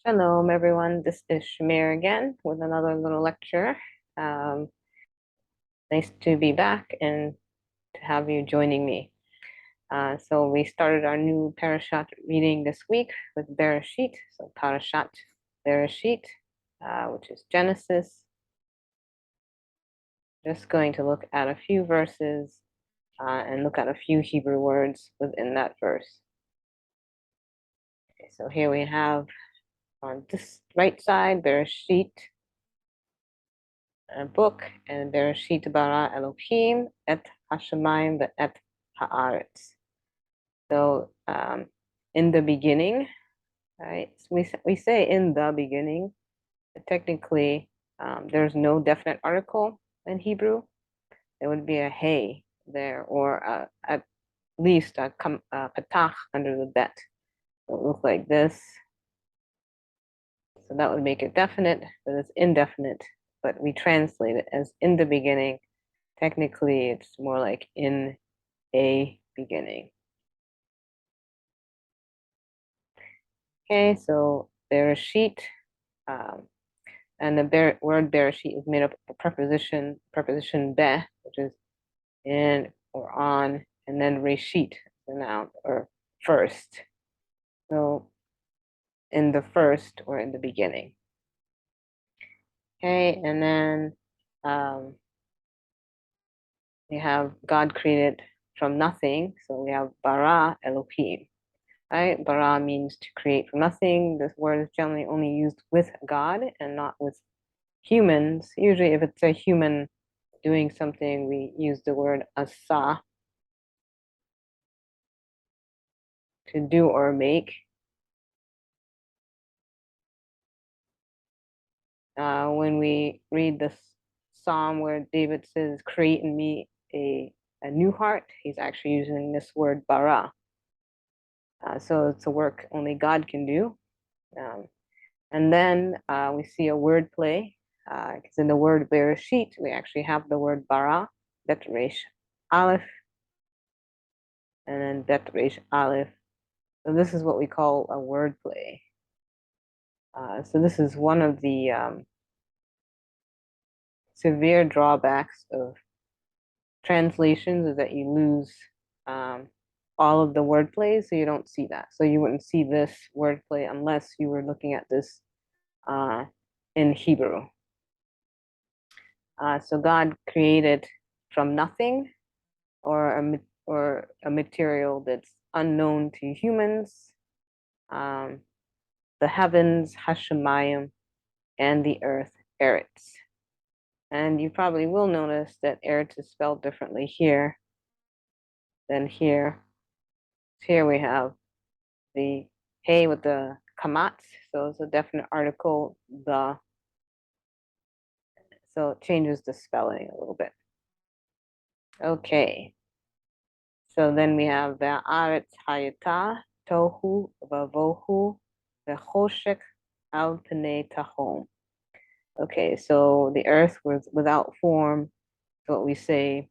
Shalom, everyone. This is Shamir again with another little lecture. Um, nice to be back and to have you joining me. So we started our new parasha reading this week with Bereshit. So parashat Bereshit, which is Genesis. Just going to look at a few verses and look at a few Hebrew words within that verse. Okay, so here we have on this right side, Bereshit, a book, and Bereshit bara Elohim et hashamayim et haaretz. So in the beginning, right? So we say in the beginning, but technically there's no definite article in Hebrew. There would be a hey there, or at least a patach under the bet. So it looks like this. So that would make it definite, but it's indefinite. But we translate it as in the beginning. Technically, it's more like in a beginning. Okay, so Bereshit, and the word Bereshit is made up of a preposition be, which is in or on, and then Reshit, the noun, or first. So in the first or in the beginning. Okay, and then we have God created from nothing. So we have bara Elohim. Right? Bara means to create from nothing. This word is generally only used with God and not with humans. Usually, if it's a human doing something, we use the word asa, to do or make. When we read this psalm where David says, "Create in me a new heart," he's actually using this word bara. So it's a work only God can do. And then we see a word play, because in the word Bereshit, we actually have the word bara, bet resh aleph, and then bet resh aleph. So this is what we call a word play. So this is one of the severe drawbacks of translations, is that you lose all of the wordplay, so you don't see that. So you wouldn't see this wordplay unless you were looking at this in Hebrew. So God created from nothing, or a material that's unknown to humans, the heavens, Hashemayim, and the earth, Eretz. And you probably will notice that Eretz is spelled differently here than here. Here we have the hey with the kamat, so it's a definite article, the. So it changes the spelling a little bit. Okay. So then we have Ve'aretz hayata tohu vavohu ve'choshek al pnei tahom. Okay, so the earth was without form. What we say,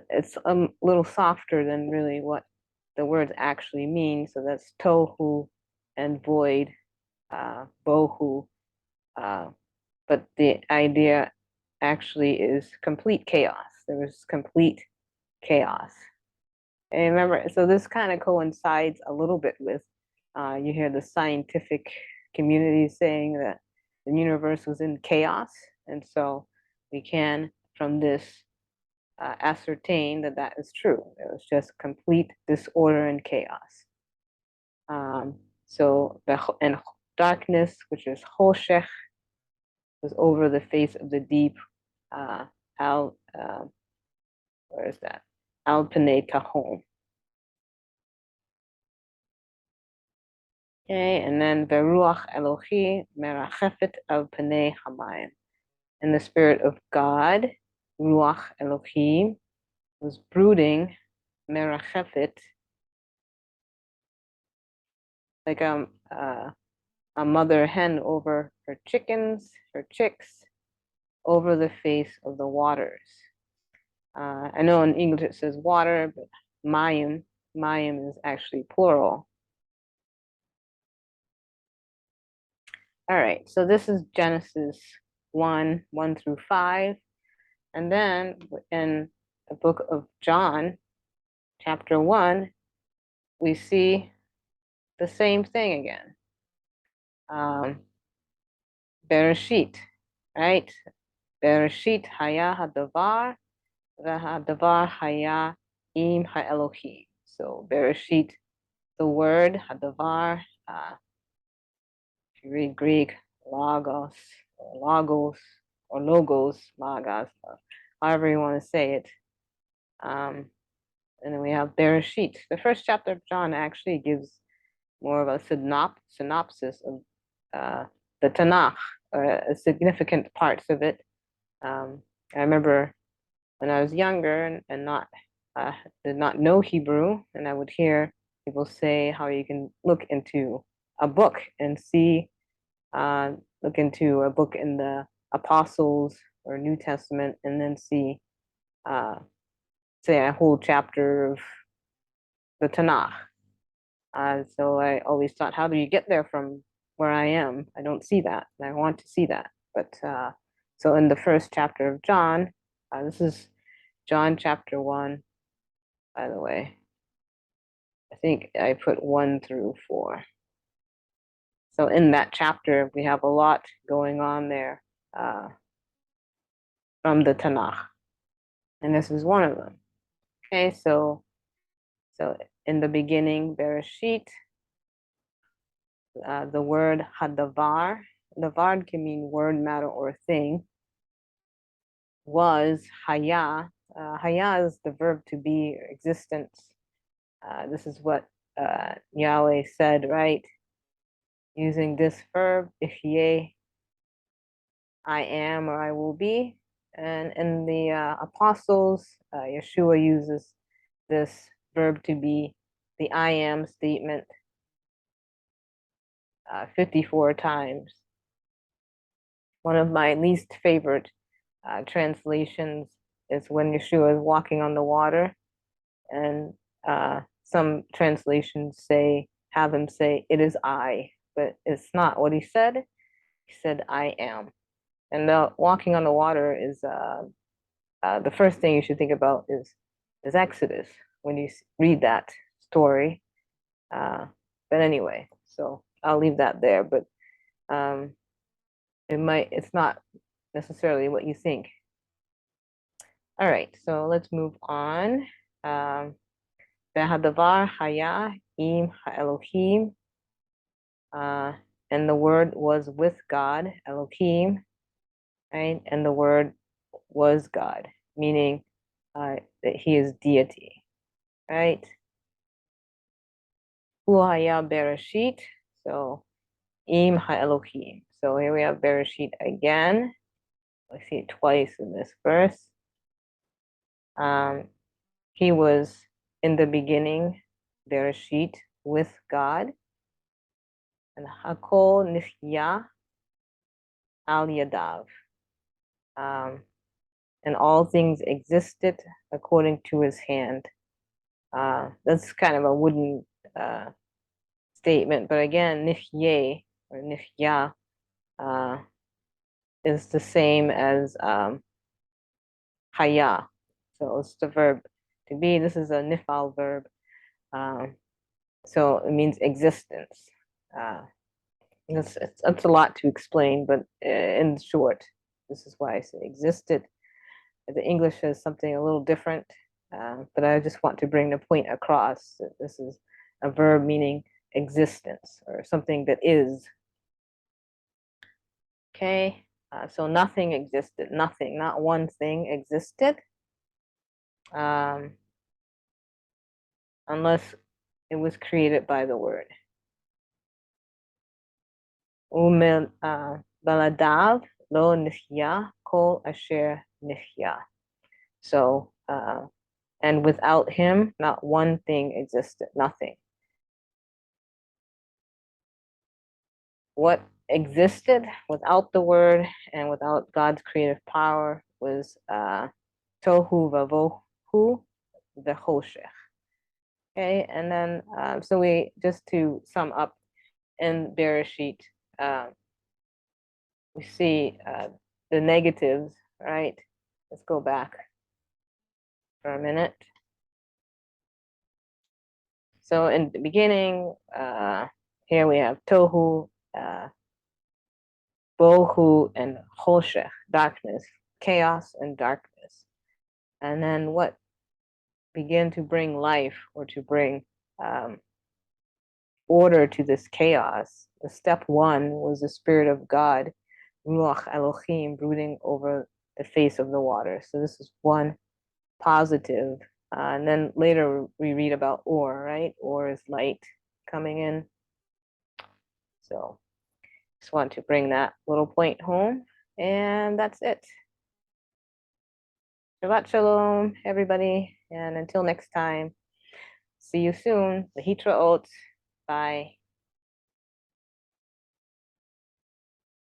it's a little softer than really what the words actually mean. So that's tohu and void, bohu. But the idea actually is complete chaos. There was complete chaos. And remember, so this kind of coincides a little bit with, you hear the scientific community saying that the universe was in chaos. And so we can, from this, ascertain that that is true. It was just complete disorder and chaos. And darkness, which is choshech, was over the face of the deep. Where is that? Al Panei Tahom. Okay, and then Veruach Elohi Merachefet Al Panei Hamayim. And the spirit of God, Ruach Elohim, was brooding, Merachefet, like a mother hen over her chickens, her chicks, over the face of the waters. I know in English it says water, but mayim is actually plural. All right, so this is Genesis 1, 1 through 5. And then in the book of John, chapter 1, we see the same thing again. Bereshit, right? Bereshit haya hadavar, v'hadavar haya im ha'elohim. So Bereshit, the word, hadavar, if you read Greek, logos, or logos, logos, however you want to say it. And then we have Bereshit. The first chapter of John actually gives more of a synopsis of the Tanakh, significant parts of it. I remember when I was younger and not did not know Hebrew, and I would hear people say how you can look into a book and see, look into a book in the Apostles or New Testament, and then see, say, a whole chapter of the Tanakh. So I always thought, how do you get there from where I am? I don't see that, and I want to see that. But so in the first chapter of John, this is John chapter 1, by the way. I think I put 1 through 4. So in that chapter, we have a lot going on there from the Tanakh, and this is one of them. Okay, so in the beginning, Bereshit, the word hadavar. Davar can mean word, matter, or thing. Was haya. Haya is the verb to be, or existence. This is what Yahweh said, right? Using this verb, ifye, I am or I will be. And in the Apostles, Yeshua uses this verb to be, the I am statement, 54 times. One of my least favorite translations is when Yeshua is walking on the water, and some translations have him say, "It is I," but it's not what he said. He said, "I am." And the walking on the water is the first thing you should think about is Exodus when you read that story. But anyway, so I'll leave that there. But it's not necessarily what you think. All right, so let's move on. V'hadavar haya im ha'elohim. And the word was with God, Elohim, right? And the word was God, meaning that he is deity, right? Hu haya bereshit, so im ha'elohim. So here we have Bereshit again. I see it twice in this verse. He was in the beginning, Bereshit, with God. And Hakol Nifya Al Yadav. And all things existed according to his hand. That's kind of a wooden statement, but again, Nifye or Nifya is the same as Haya. So it's the verb to be. This is a Nifal verb. So it means existence. It's a lot to explain, but in short, this is why I say existed. The English is something a little different, but I just want to bring the point across that this is a verb meaning existence or something that is. Okay, so nothing existed, nothing, not one thing existed, unless it was created by the word. Baladav lo nifya kol asher nifya. So, and without him, not one thing existed, nothing. What existed without the word and without God's creative power was tohu vavohu v'choshech. Okay, and then so we just to sum up in Bereshit, we see the negatives, right? Let's go back for a minute. So in the beginning, here we have tohu, bohu, and choshech, darkness, chaos and darkness. And then what began to bring life or to bring order to this chaos? The step one was the Spirit of God, Ruach Elohim, brooding over the face of the water. So this is one positive. And then later we read about Or, right? Or is light coming in. So just want to bring that little point home. And that's it. Shabbat Shalom, everybody. And until next time, see you soon. Lehitraot. Bye.